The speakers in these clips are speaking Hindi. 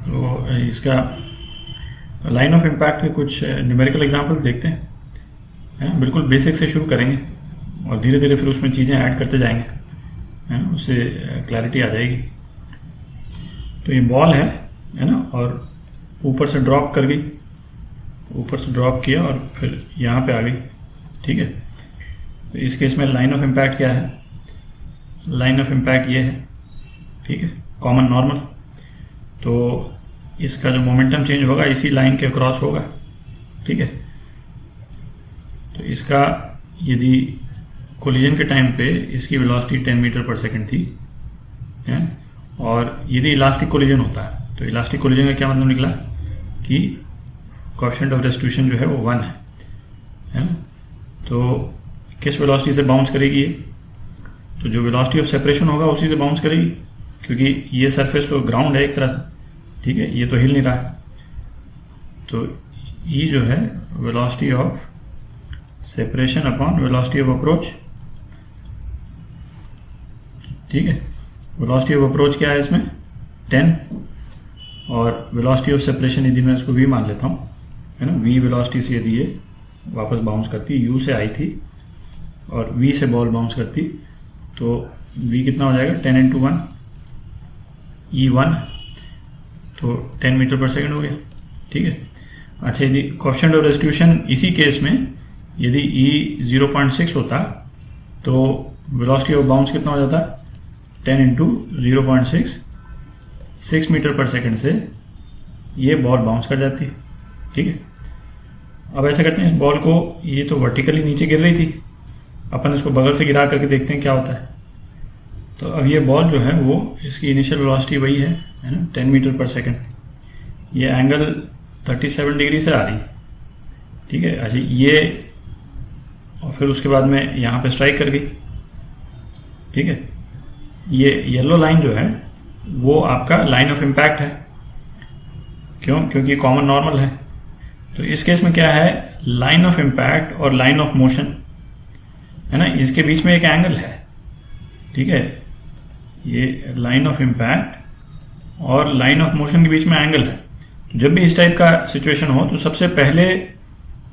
तो इसका लाइन ऑफ इम्पैक्ट के कुछ न्यूमेरिकल एग्जांपल्स देखते हैं। बिल्कुल बेसिक से शुरू करेंगे और धीरे धीरे फिर उसमें चीज़ें ऐड करते जाएंगे, है ना, उससे क्लैरिटी आ जाएगी। तो ये बॉल है ना, और ऊपर से ड्रॉप कर गई, ऊपर से ड्रॉप किया और फिर यहाँ पे आ गई, ठीक है। तो इस केस में लाइन ऑफ इम्पैक्ट क्या है? लाइन ऑफ इम्पैक्ट ये है, ठीक है, कॉमन नॉर्मल। तो इसका जो मोमेंटम चेंज होगा इसी लाइन के क्रॉस होगा, ठीक है। तो इसका यदि कोलिजन के टाइम पे इसकी वेलोसिटी 10 मीटर पर सेकंड थी, है, और यदि इलास्टिक कोलिजन होता है तो इलास्टिक कोलिजन का क्या मतलब निकला कि कोएफिशिएंट ऑफ रेस्टिट्यूशन जो है वो 1 है ना। तो किस वेलोसिटी से बाउंस करेगी ये? तो जो वेलोसिटी ऑफ सेपरेशन होगा उसी से बाउंस करेगी, क्योंकि ये सरफेस तो ग्राउंड है एक तरह से, ठीक है, ये तो हिल नहीं रहा है। तो ये जो है velocity of separation upon velocity of approach, ठीक है। वेलोसिटी ऑफ अप्रोच क्या है इसमें? 10, और वेलोसिटी ऑफ सेपरेशन यदि मैं इसको v मान लेता हूँ, है ना, v वेलोसिटी से यदि ये वापस बाउंस करती, u से आई थी और v से बॉल बाउंस करती, तो v कितना हो जाएगा? 10 इंटू 1 E1, तो 10 मीटर पर सेकंड हो गया, ठीक है। अच्छा, यदि कोएफिशिएंट ऑफ रेस्टिट्यूशन इसी केस में यदि E 0.6 होता तो वेलोसिटी ऑफ बाउंस कितना हो जाता? 10 इंटू 0.6, 6 मीटर पर सेकंड से ये बॉल बाउंस कर जाती, ठीक है। अब ऐसा करते हैं, इस बॉल को, ये तो वर्टिकली नीचे गिर रही थी, अपन इसको बगल से गिरा करके देखते हैं क्या होता है। तो अब ये बॉल जो है वो, इसकी इनिशियल वेलोसिटी वही है ना, 10 मीटर पर सेकंड। ये एंगल 37 डिग्री से आ रही, ठीक है। अच्छा, ये और फिर उसके बाद में यहाँ पे स्ट्राइक कर गई, ठीक है। ये येलो लाइन जो है वो आपका लाइन ऑफ इम्पैक्ट है, क्यों? क्योंकि कॉमन नॉर्मल है। तो इस केस में क्या है? लाइन ऑफ इम्पैक्ट और लाइन ऑफ मोशन, है ना, इसके बीच में एक एंगल है, ठीक है। ये लाइन ऑफ इम्पैक्ट और लाइन ऑफ मोशन के बीच में एंगल है। तो जब भी इस टाइप का सिचुएशन हो तो सबसे पहले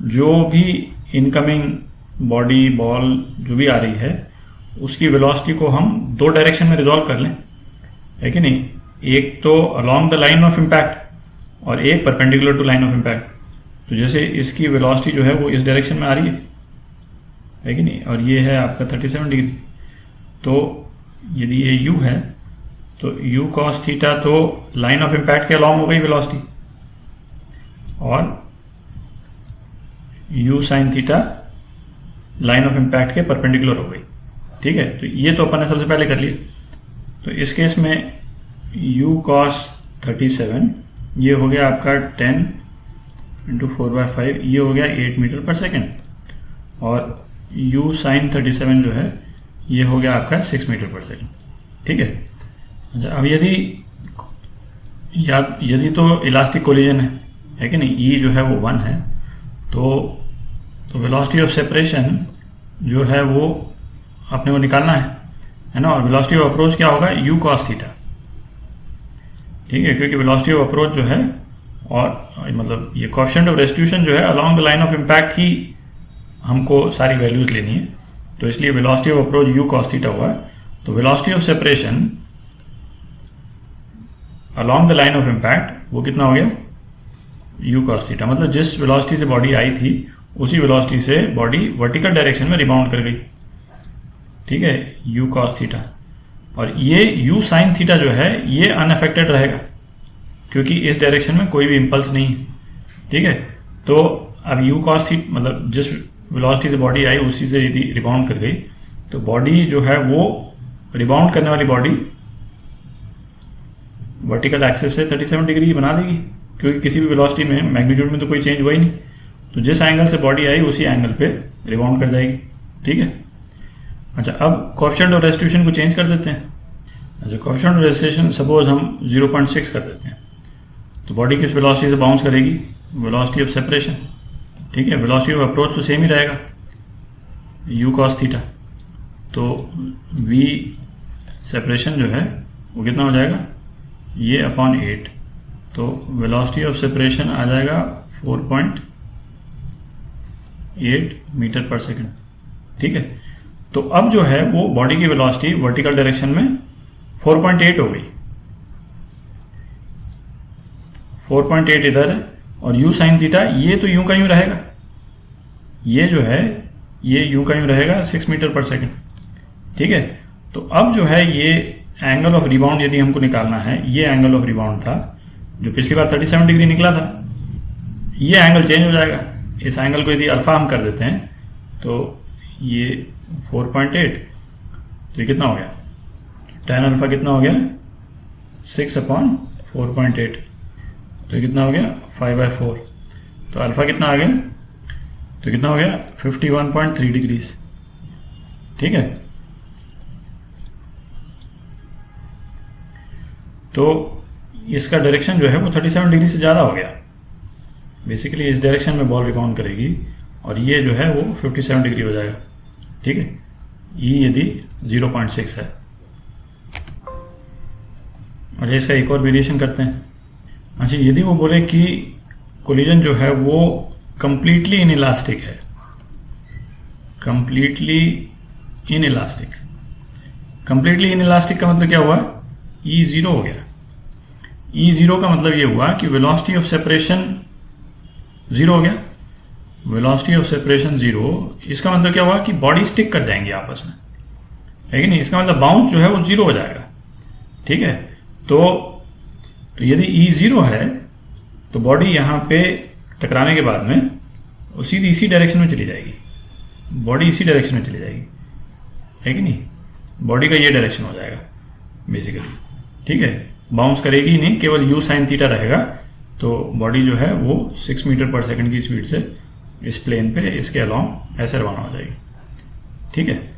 जो भी इनकमिंग बॉडी, बॉल जो भी आ रही है, उसकी वेलोसिटी को हम दो डायरेक्शन में रिजॉल्व कर लें, है कि नहीं। एक तो along the line of impact और एक perpendicular to line of impact. तो जैसे इसकी वेलोसिटी जो है वो इस डायरेक्शन में आ रही है कि नहीं, और ये है आपका 37 डिग्री। तो यदि ये u है तो u cos थीटा तो लाइन ऑफ इम्पैक्ट के अलोंग हो गई वेलोसिटी, और u sin theta line of impact के परपेंडिकुलर हो गई, ठीक है। तो ये तो अपन ने सबसे पहले कर लिया। तो इस केस में u cos 37 ये हो गया आपका 10 इंटू 4/5, ये हो गया 8 मीटर पर सेकेंड, और u sin 37 जो है ये हो गया आपका 6 मीटर पर सेकेंड, ठीक है। अच्छा, अब यदि तो इलास्टिक कोलिजन है कि नहीं, E जो है वो 1 है, तो वेलोसिटी ऑफ सेपरेशन जो है वो अपने को निकालना है ना। और वेलोसिटी ऑफ अप्रोच क्या होगा? u cos थीटा, ठीक है, क्योंकि वेलोसिटी ऑफ अप्रोच जो है, और मतलब ये कोएफिशिएंट ऑफ रेस्टिट्यूशन जो है along the line of impact ही हमको सारी वैल्यूज लेनी है, तो इसलिए velocity of approach u cos theta हुआ है। तो velocity of separation along the line of impact वो कितना हो गया? u cos थीटा, मतलब जिस वेलोसिटी से बॉडी आई थी उसी वेलोसिटी से बॉडी वर्टिकल डायरेक्शन में रिबाउंड कर गई, ठीक है, u cos थीटा। और ये u sin थीटा जो है ये अनअफेक्टेड रहेगा, क्योंकि इस डायरेक्शन में कोई भी इंपल्स नहीं है, ठीक है। तो अब u cos थीटा मतलब जिस वेलोसिटी से बॉडी आई उसी से यदि रिबाउंड कर गई, तो बॉडी जो है वो रिबाउंड करने वाली बॉडी वर्टिकल एक्सिस से 37 डिग्री बना देगी, क्योंकि किसी भी वेलोसिटी में मैग्नीट्यूड में तो कोई चेंज हुआ ही नहीं। तो जिस एंगल से बॉडी आई उसी एंगल पे रिबाउंड कर जाएगी, ठीक है। अच्छा, अब कोएफिशिएंट ऑफ रेस्टिट्यूशन को चेंज कर देते हैं। अच्छा, कोएफिशिएंट ऑफ रेस्टिट्यूशन सपोज हम 0.6 कर देते हैं, तो बॉडी किस वेलोसिटी से बाउंस करेगी? वेलोसिटी ऑफ सेपरेशन, ठीक है। वेलोसिटी ऑफ अप्रोच तो सेम ही रहेगा, u cos थीटा। तो v सेपरेशन जो है वो कितना हो जाएगा? ये अपॉन 8, तो वेलोसिटी ऑफ सेपरेशन आ जाएगा 4.8 मीटर पर सेकंड। ठीक है, तो अब जो है वो बॉडी की वेलोसिटी वर्टिकल डायरेक्शन में 4.8 हो गई। 4.8 इधर है और u sin थीटा ये तो यूं का यूं रहेगा, ये जो है ये यूं का यूं रहेगा 6 मीटर पर सेकंड। ठीक है, तो अब जो है ये एंगल ऑफ रिबाउंड यदि हमको निकालना है, ये एंगल ऑफ रिबाउंड था जो पिछली बार 37 डिग्री निकला था, ये एंगल चेंज हो जाएगा। इस एंगल को यदि अल्फा हम कर देते हैं तो ये 4.8, तो ये कितना हो गया, tan अल्फा कितना हो गया 6/4.8, तो कितना हो गया 5/4। तो अल्फा कितना आ गया, तो कितना हो गया 51.3 डिग्रीज। ठीक है, तो इसका डायरेक्शन जो है वो 37 डिग्री से ज़्यादा हो गया। बेसिकली इस डायरेक्शन में बॉल रिबाउंड करेगी और ये जो है वो 57 डिग्री हो जाएगा। ठीक है, ये यदि 0.6 है। अच्छा, इसका एक और वेरिएशन करते हैं। अच्छा, यदि वो बोले कि कोलिजन जो है वो कंप्लीटली इनइलास्टिक है, कंप्लीटली इनइलास्टिक। कंप्लीटली इनइलास्टिक का मतलब क्या हुआ, E 0 हो गया। E 0 का मतलब ये हुआ कि वेलोसिटी ऑफ सेपरेशन 0 हो गया। वेलोसिटी ऑफ सेपरेशन 0, इसका मतलब क्या हुआ कि बॉडी स्टिक कर जाएंगी आपस में, है कि नहीं। इसका मतलब बाउंस जो है वो 0 हो जाएगा। ठीक है, तो यदि E 0 है तो बॉडी यहाँ पे टकराने के बाद में वो सीधी इसी डायरेक्शन में चली जाएगी, बॉडी इसी डायरेक्शन में चली जाएगी, है कि नहीं। बॉडी का ये डायरेक्शन हो जाएगा बेसिकली। ठीक है, बाउंस करेगी नहीं, केवल u sin थीटा रहेगा। तो बॉडी जो है वो 6 मीटर पर सेकंड की स्पीड से इस प्लेन पे इसके अलोंग ऐसे रवाना हो जाएगी। ठीक है।